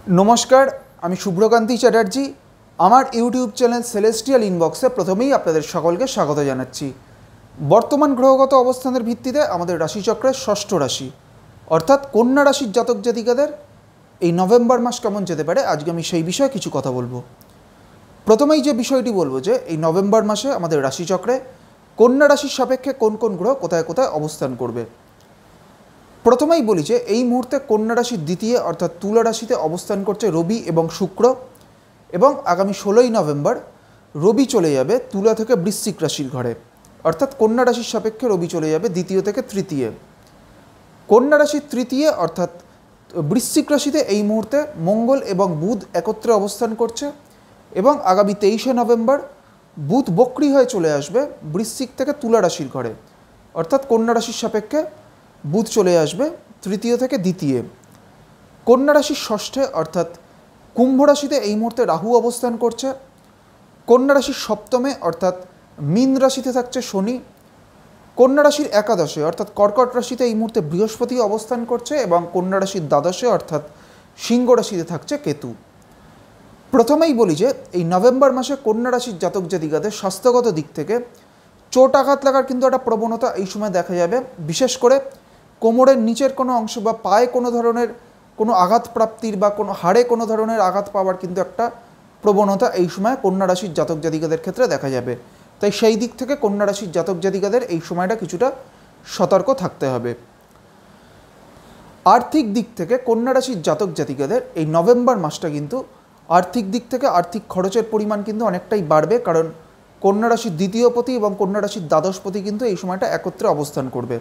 नमस्कार आमी शुभ्रकांती चैटार्जी आमार यूट्यूब चैनल सेलेस्टियल इनबक्से प्रथमेई आपनादेर सकलके स्वागत जानाच्छि। बर्तमान ग्रहगत अवस्थानेर भित्तिते आमादेर राशिचक्रेर षष्ठ राशि अर्थात कन्या राशिर जातक जातिकादेर এই नवेम्बर मास केमन जेते पारे आजके आमी सेई विषये किछु कथा बोलबो। प्रथमेई जे विषयटी बोलबो जे এই नवेम्बर मासे आमादेर राशिचक्रे कन्या राशिर सापेक्षे कोन कोन ग्रह कोथाय कोथाय अवस्थान करबे। प्रथमेई बलि जे এই मुहूर्ते कन्या राशिर द्वितीय अर्थात तुला राशिते अवस्थान करছে रवि এবং शुक्र এবং आगामी 16 नवेम्बर रवि चले जाबे तुला থেকে বৃশ্চিক রাশির ঘরে अर्थात कन्या राशिर सापेक्षे रवि चले जाबे द्वितीय থেকে तृतीय। कन्या राशिर तृतीय अर्थात বৃশ্চিক রাশিতে এই মুহূর্তে मंगल এবং बुध একত্রে অবস্থান করছে এবং आगामी 23 नवेम्बर बुध বক্রী হয়ে চলে আসবে বৃশ্চিক থেকে তুলা রাশির ঘরে अर्थात कन्या राशिर सापेक्षे बुध चले आसबे तृतीय থেকে द्वितीय। कन्या राशि षष्ठे अर्थात कुम्भ राशिते এই मुहूर्ते राहु अवस्थान करছে। कन्या राशि सप्तमे अर्थात मीन राशिते थाकছে शनि। कन्या राशिर एकादशे अर्थात कर्कट राशिते এই मुहूर्ते बृहस्पति अवस्थान करছে এবং कन्या राशिर द्वादशे अर्थात सिंह राशिते थाकছে केतु। प्रथमेई बलि जे এই नवेम्बर मासे कन्या राशिर जातक जातिकादेर स्वास्थ्यगत दिक थेके चोट आघात लागार किन्तु एकटा प्रवणता এই समय দেখা যাবে। विशेष करे कोमरेर नीचेर कोनो अंश बा पाये कोनो धरनेर कोनो आघात प्राप्तिर बा कोनो हाड़े कोनो धरनेर आघात पावार किन्तु एकटा प्रवणता এই समय कन्या राशिर जातक जातिकादेर क्षेत्रे देखा जाबे। ताई सेई दिक थेके कन्या राशिर जातक जातिकादेर এই সময়টা কিছুটা सतर्क থাকতে হবে। आर्थिक दिक थेके कन्या राशिर जातक जातिकादेर এই नवेम्बर मासटा किन्तु आर्थिक दिक थेके आर्थिक खरचेर परिमाण किन्तु अनेकटाई बाड़बे कारण कन्या राशिर द्वितीय पति और कन्या राशिर द्वादश पति किन्तु এই সময়টা একত্রে অবস্থান করবে।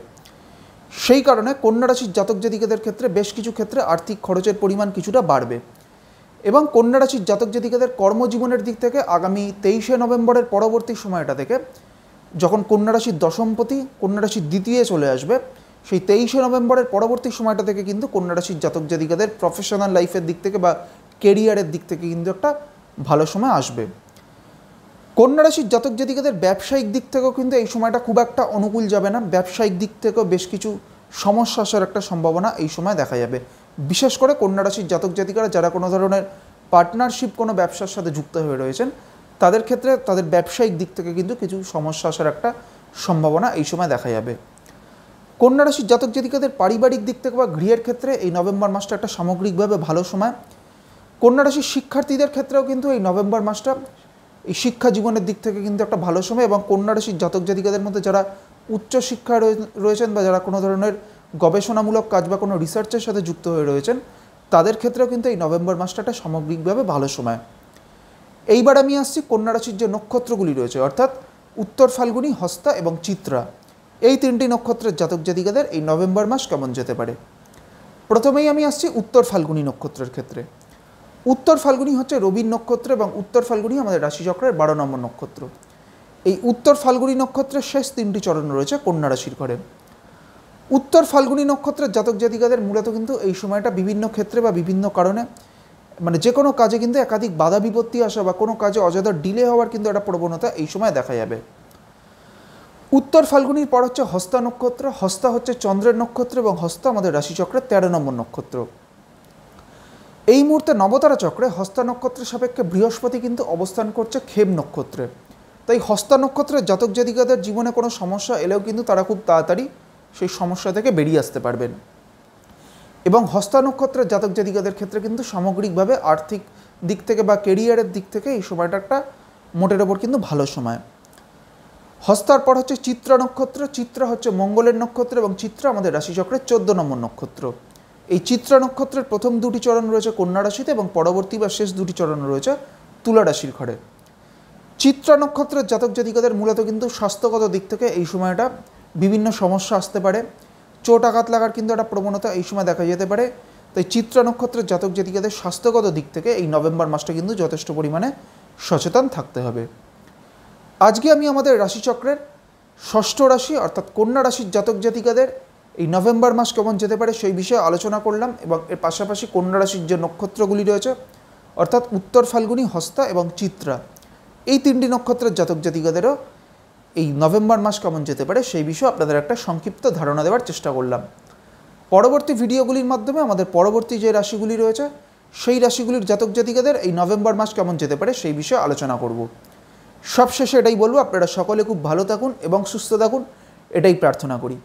সেই কারণে কন্যা রাশির জাতক জাতিকাদের ক্ষেত্রে বেশ কিছু ক্ষেত্রে আর্থিক খরচের পরিমাণ কিছুটা বাড়বে এবং কন্যা রাশির জাতক জাতিকাদের কর্মজীবনের দিক থেকে আগামী 23 নভেম্বরের পরবর্তী সময়টা থেকে যখন কন্যা রাশির দশমপতি কন্যা রাশির দ্বিতীয় চলে আসবে সেই 23 নভেম্বরের পরবর্তী সময়টা থেকে কিন্তু কন্যা রাশির জাতক জাতিকাদের প্রফেশনাল লাইফের দিক থেকে বা ক্যারিয়ারের দিক থেকে কিন্তু একটা ভালো সময় আসবে। कन्या राशिर जातक जातिकादेर व्यवसायिक दिक थेकेও किन्तु এই সময়টা खूब একটা अनुकूल जाबे ना। व्यवसायिक दिक थेकेও बेश किछु समस्या आसार একটা सम्भावना এই সময় দেখা যাবে। विशेष করে कन्या राशिर जातक जातिकारा যারা কোনো ধরনের পার্টনারশিপ কোনো ব্যবসার সাথে যুক্ত হয়ে রয়েছেন তাদের ক্ষেত্রে তাদের ব্যবসায়িক দিক থেকে কিন্তু কিছু সমস্যা আসার একটা সম্ভাবনা এই সময় দেখা যাবে। কন্যা রাশির জাতক জাতিকাদের পারিবারিক দিক থেকে বা গৃহের ক্ষেত্রে এই নভেম্বর মাসটা একটা সামগ্রিকভাবে ভালো সময়। কন্যা রাশির শিক্ষার্থীদের ক্ষেত্রেও কিন্তু এই নভেম্বর মাসটা এই শিক্ষা জীবনের দিক থেকে কিন্তু একটা ভালো সময় এবং কন্যা রাশির জাতক জাতিকাদের মধ্যে যারা উচ্চ শিক্ষায় রয়েছেন বা যারা কোনো ধরনের গবেষণামূলক কাজ বা কোনো রিসার্চের সাথে যুক্ত হয়ে রয়েছেন তাদের ক্ষেত্রেও কিন্তু এই নভেম্বর মাসটা একটা সামগ্রিকভাবে ভালো সময়। এইবার আমি আসছি কন্যা রাশির যে নক্ষত্রগুলি রয়েছে অর্থাৎ উত্তর ফাল্গুনী, হস্তা এবং চিত্রা এই তিনটি নক্ষত্রের জাতক জাতিকাদের এই নভেম্বর মাস কেমন যেতে পারে। প্রথমেই আমি আসছি উত্তর ফাল্গুনী নক্ষত্রের ক্ষেত্রে। उत्तर फाल्गुनी হচ্ছে রবির নক্ষত্র এবং উত্তর ফাল্গুনী আমাদের রাশিচক্রের 12 নম্বর নক্ষত্র। এই উত্তর ফাল্গুনী নক্ষত্রের শেষ তিনটি চরণ রয়েছে কন্যা রাশির ঘরে। উত্তর ফাল্গুনী নক্ষত্রের জাতক জাতিকাদের মূলত কিন্তু এই সময়টা বিভিন্ন ক্ষেত্রে বা বিভিন্ন কারণে মানে যে কোনো কাজে কিন্তু একাধিক বাধা বিপত্তি আসা বা কোনো কাজে অযথা ডিলে হওয়ার কিন্তু একটা প্রবণতা এই সময় দেখা যাবে। উত্তর ফাল্গুনীর পর হচ্ছে হস্তা নক্ষত্র। হস্তা হচ্ছে চন্দ্রের নক্ষত্র এবং হস্তা আমাদের রাশিচক্রের 13 নম্বর নক্ষত্র। এই মুহূর্তে নবতারা চক্রে হস্তা নক্ষত্রের সাপেক্ষে বৃহস্পতি কিন্তু অবস্থান করছে খেম নক্ষত্রে। তাই হস্তা নক্ষত্রের জাতক জাতিকাদের জীবনে কোনো সমস্যা এলেও কিন্তু তারা খুব তাড়াতাড়ি সেই সমস্যা থেকে বেরিয়ে আসতে পারবেন এবং হস্তা নক্ষত্রের জাতক জাতিকাদের ক্ষেত্রে কিন্তু সামগ্রিকভাবে আর্থিক দিক থেকে বা ক্যারিয়ারের দিক থেকে এই সময়টা একটা মোটের ওপর কিন্তু ভালো সময়। হস্তার পর হচ্ছে চিত্রা নক্ষত্র। চিত্রা হচ্ছে মঙ্গলের নক্ষত্র এবং চিত্রা আমাদের রাশিচক্রের 14 নম্বর নক্ষত্র। এই চিত্রা নক্ষত্রের প্রথম দুটি চরণ রয়েছে কন্যা রাশিতে এবং পরবর্তী বা শেষ দুটি চরণ রয়েছে তুলা রাশির ঘরে। চিত্রা নক্ষত্রের জাতক জাতিকাদের মূলত কিন্তু স্বাস্থ্যগত দিক থেকে এই সময়টা বিভিন্ন সমস্যা আসতে পারে, চোট আঘাত লাগার কিন্তু একটা প্রবণতা এই সময় দেখা যেতে পারে। তাই চিত্রা নক্ষত্রের জাতক জাতিকাদের স্বাস্থ্যগত দিক থেকে এই নভেম্বর মাসটা কিন্তু যথেষ্ট পরিমাণে সচেতন থাকতে হবে। আজকে আমি আমাদের রাশিচক্রের ষষ্ঠ রাশি অর্থাৎ কন্যা রাশির জাতক জাতিকাদের এই নভেম্বর মাস কেমন যেতে পারে সেই বিষয়ে আলোচনা করলাম এবং এর পাশাপাশি কন্যা রাশির যে নক্ষত্রগুলি রয়েছে অর্থাৎ উত্তর ফাল্গুনী, হস্তা এবং চিত্রা এই তিনটি নক্ষত্রের জাতক জাতিকাদেরও এই নভেম্বর মাস কেমন যেতে পারে সেই বিষয়ে আপনাদের একটা সংক্ষিপ্ত ধারণা দেওয়ার চেষ্টা করলাম। পরবর্তী ভিডিওগুলির মাধ্যমে আমাদের পরবর্তী যে রাশিগুলি রয়েছে সেই রাশিগুলির জাতক জাতিকাদের এই নভেম্বর মাস কেমন যেতে পারে সেই বিষয়ে আলোচনা করব। সবশেষে এটাই বলবো, আপনারা সকলে খুব ভালো থাকুন এবং সুস্থ থাকুন, এটাই প্রার্থনা করি।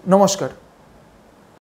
নমস্কার।